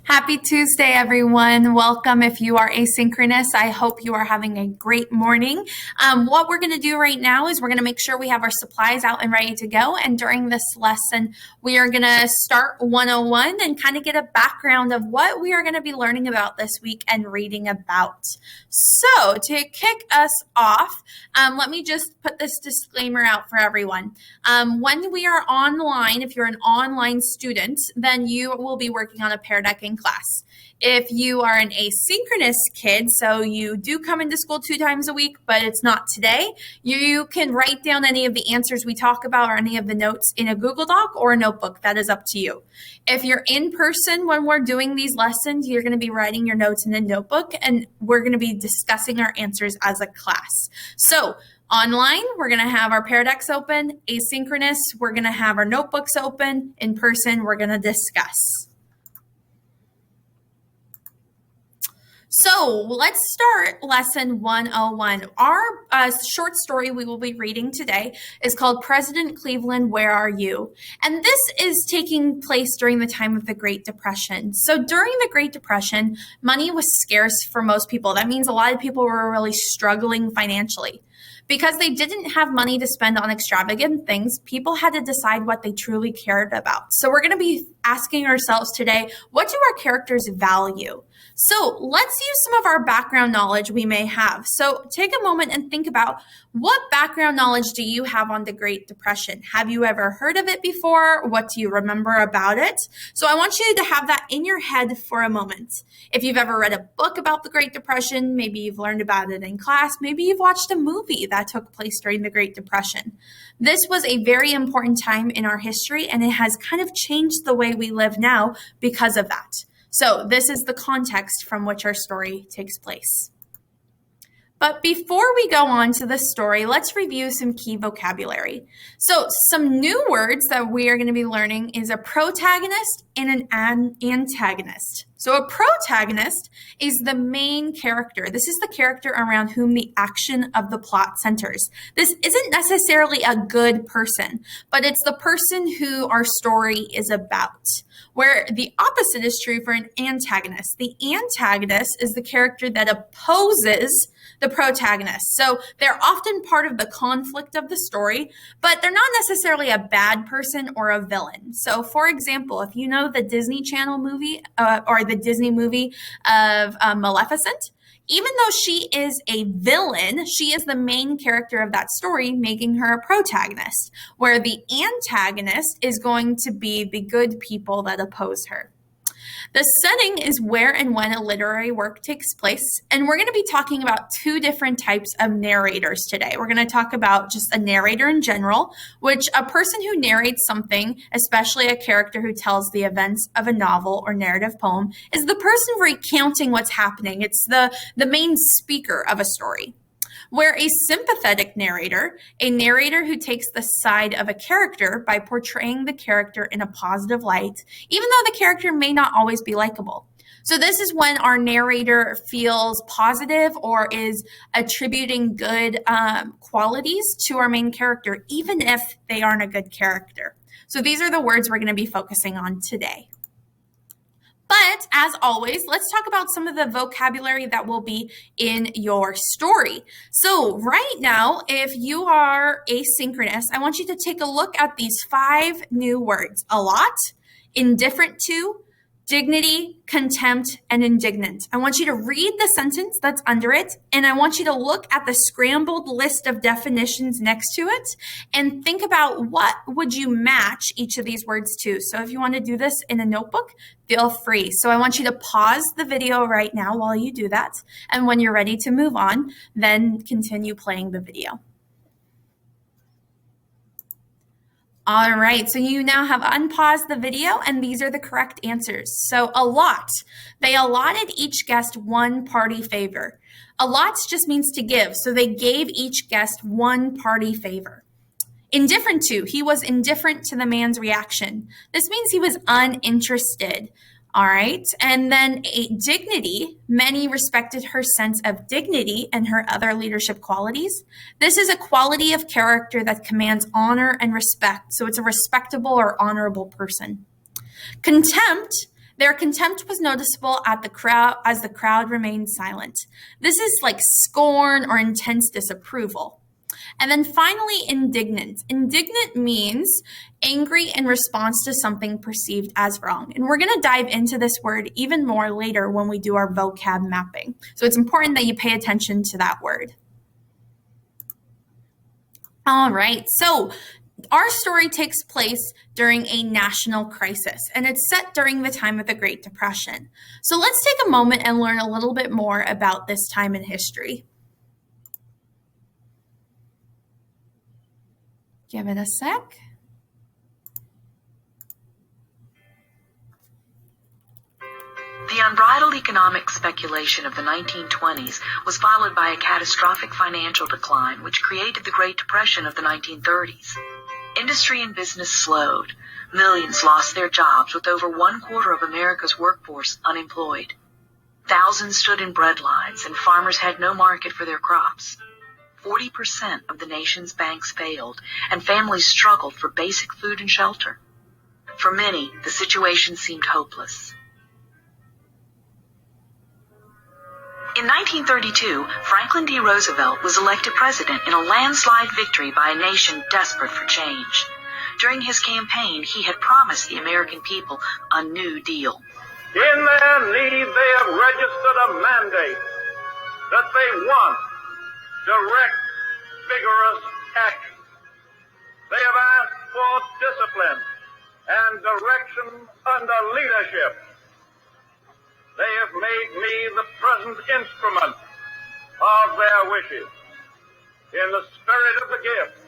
Happy Tuesday, everyone. Welcome. If you are asynchronous, I hope you are having a great morning. What we're going to do right now is we're going to make sure we have our supplies out and ready to go. And during this lesson, we are going to start 101 and kind of get a background of what we are going to be learning about this week and reading about. So to kick us off, let me just put this disclaimer out for everyone. When we are online, if you're an online student, then you will be working on a Pear Deck in class. If you are an asynchronous kid, so you do come into school 2 times a week, but it's not today, you can write down any of the answers we talk about or any of the notes in a Google Doc or a notebook. That is up to you. If you're in person when we're doing these lessons, you're going to be writing your notes in a notebook, and we're going to be discussing our answers as a class. So online, we're going to have our Pear Decks open. Asynchronous, we're going to have our notebooks open. In person, we're going to discuss. So let's start lesson 101. Our short story we will be reading today is called President Cleveland, Where Are You? And this is taking place during the time of the Great Depression. So during the Great Depression, money was scarce for most people. That means a lot of people were really struggling financially. Because they didn't have money to spend on extravagant things, people had to decide what they truly cared about. So we're going to be asking ourselves today, what do our characters value? So let's use some of our background knowledge we may have. So take a moment and think about, what background knowledge do you have on the Great Depression? Have you ever heard of it before? What do you remember about it? So I want you to have that in your head for a moment. If you've ever read a book about the Great Depression, maybe you've learned about it in class, maybe you've watched a movie that took place during the Great Depression. This was a very important time in our history, and it has kind of changed the way we live now because of that. So this is the context from which our story takes place. But before we go on to the story, let's review some key vocabulary. So some new words that we are going to be learning is a protagonist and an antagonist. So a protagonist is the main character. This is the character around whom the action of the plot centers. This isn't necessarily a good person, but it's the person who our story is about. Where the opposite is true for an antagonist. The antagonist is the character that opposes the protagonist. So they're often part of the conflict of the story, but they're not necessarily a bad person or a villain. So for example, if you know the Disney Channel movie or the Disney movie of Maleficent, even though she is a villain, she is the main character of that story, making her a protagonist, where the antagonist is going to be the good people that oppose her. The setting is where and when a literary work takes place, and we're going to be talking about 2 different types of narrators today. We're going to talk about just a narrator in general, which a person who narrates something, especially a character who tells the events of a novel or narrative poem, is the person recounting what's happening. It's the main speaker of a story. Where a sympathetic narrator, a narrator who takes the side of a character by portraying the character in a positive light, even though the character may not always be likable. So this is when our narrator feels positive or is attributing good qualities to our main character, even if they aren't a good character. So these are the words we're going to be focusing on today. But as always, let's talk about some of the vocabulary that will be in your story. So right now, if you are asynchronous, I want you to take a look at these 5 new words: a lot, indifferent to, dignity, contempt, and indignant. I want you to read the sentence that's under it, and I want you to look at the scrambled list of definitions next to it and think about what would you match each of these words to. So if you want to do this in a notebook, feel free. So I want you to pause the video right now while you do that, and when you're ready to move on, then continue playing the video. All right, so you now have unpaused the video, and these are the correct answers. So a lot, they allotted each guest 1 party favor. Allot just means to give, so they gave each guest 1 party favor. Indifferent to, he was indifferent to the man's reaction. This means he was uninterested. All right. And then a dignity, many respected her sense of dignity and her other leadership qualities. This is a quality of character that commands honor and respect. So it's a respectable or honorable person. Contempt, Their contempt was noticeable at the crowd as the crowd remained silent. This is like scorn or intense disapproval. And then finally, indignant. Indignant means angry in response to something perceived as wrong. And we're going to dive into this word even more later when we do our vocab mapping. So it's important that you pay attention to that word. All right, so our story takes place during a national crisis, and it's set during the time of the Great Depression. So let's take a moment and learn a little bit more about this time in history. Give it a sec. The unbridled economic speculation of the 1920s was followed by a catastrophic financial decline which created the Great Depression of the 1930s. Industry and business slowed. Millions lost their jobs, with over 1/4 of America's workforce unemployed. Thousands stood in bread lines, and farmers had no market for their crops. 40% of the nation's banks failed, and families struggled for basic food and shelter. For many, the situation seemed hopeless. In 1932, Franklin D. Roosevelt was elected president in a landslide victory by a nation desperate for change. During his campaign, he had promised the American people a New Deal. In their need, they have registered a mandate that they want direct, vigorous action. They have asked for discipline and direction under leadership. They have made me the present instrument of their wishes. In the spirit of the gift,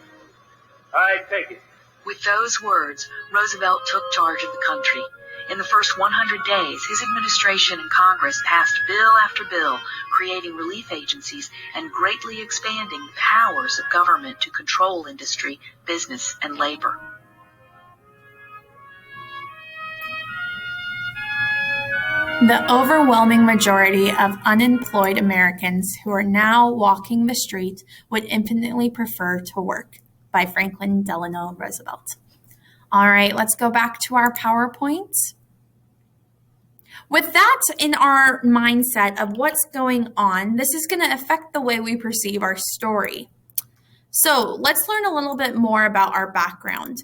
I take it. With those words, Roosevelt took charge of the country. In the first 100 days, his administration and Congress passed bill after bill, creating relief agencies and greatly expanding the powers of government to control industry, business, and labor. The overwhelming majority of unemployed Americans who are now walking the street would infinitely prefer to work, by Franklin Delano Roosevelt. All right, let's go back to our PowerPoint. With that in our mindset of what's going on, this is going to affect the way we perceive our story. So let's learn a little bit more about our background.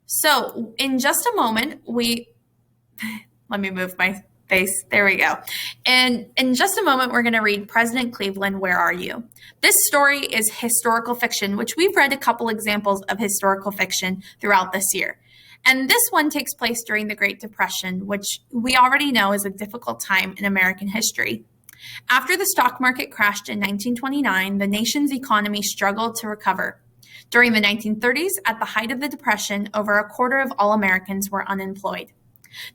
So in just a moment, let me move my face. There we go. And in just a moment, we're going to read President Cleveland, Where Are You? This story is historical fiction, which we've read a couple examples of historical fiction throughout this year. And this one takes place during the Great Depression, which we already know is a difficult time in American history. After the stock market crashed in 1929, the nation's economy struggled to recover. During the 1930s, at the height of the Depression, over 1/4 of all Americans were unemployed.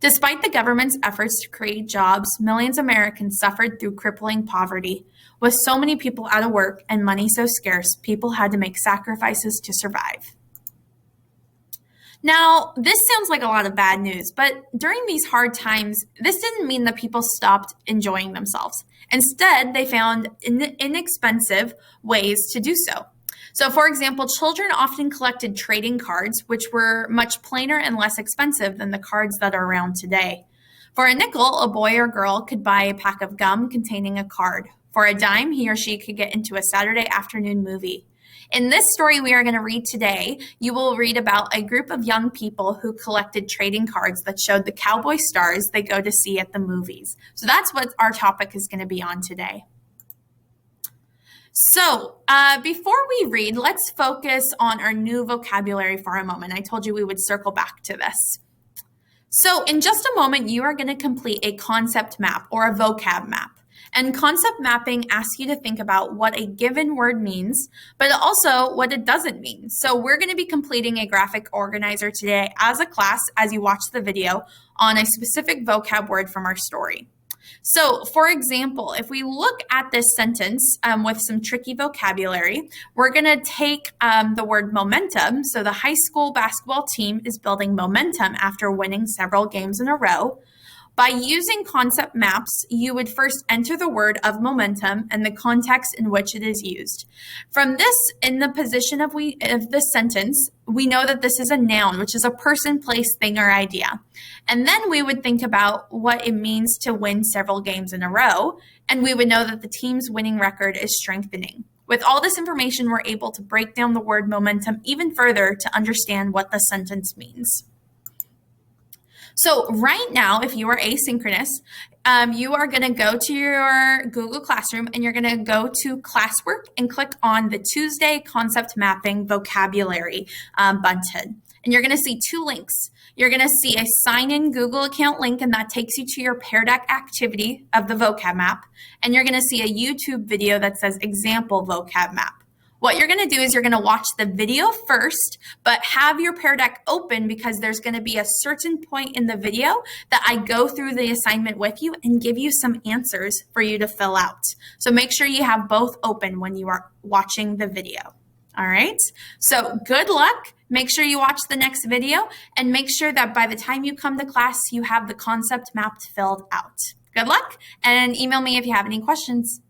Despite the government's efforts to create jobs, millions of Americans suffered through crippling poverty. With so many people out of work and money so scarce, people had to make sacrifices to survive. Now, this sounds like a lot of bad news, but during these hard times, this didn't mean that people stopped enjoying themselves. Instead, they found inexpensive ways to do so. So, for example, children often collected trading cards, which were much plainer and less expensive than the cards that are around today. For a nickel, a boy or girl could buy a pack of gum containing a card. For a dime, he or she could get into a Saturday afternoon movie. In this story we are going to read today, you will read about a group of young people who collected trading cards that showed the cowboy stars they go to see at the movies. So that's what our topic is going to be on today. So before we read, let's focus on our new vocabulary for a moment. I told you we would circle back to this. So in just a moment, you are going to complete a concept map or a vocab map. And concept mapping asks you to think about what a given word means, but also what it doesn't mean. So we're going to be completing a graphic organizer today as a class as you watch the video on a specific vocab word from our story. So, for example, if we look at this sentence with some tricky vocabulary, we're going to take the word momentum. So the high school basketball team is building momentum after winning several games in a row. By using concept maps, you would first enter the word of momentum and the context in which it is used. From this, in the position of this sentence, we know that this is a noun, which is a person, place, thing, or idea. And then we would think about what it means to win several games in a row, and we would know that the team's winning record is strengthening. With all this information, we're able to break down the word momentum even further to understand what the sentence means. So right now, if you are asynchronous, you are going to go to your Google Classroom and you're going to go to classwork and click on the Tuesday concept mapping vocabulary button. And you're going to see two links. You're going to see a sign in Google account link, and that takes you to your Pear Deck activity of the vocab map. And you're going to see a YouTube video that says example vocab map. What you're going to do is you're going to watch the video first, but have your Pear Deck open because there's going to be a certain point in the video that I go through the assignment with you and give you some answers for you to fill out. So make sure you have both open when you are watching the video. All right, so good luck. Make sure you watch the next video and make sure that by the time you come to class, you have the concept mapped filled out. Good luck, and email me if you have any questions.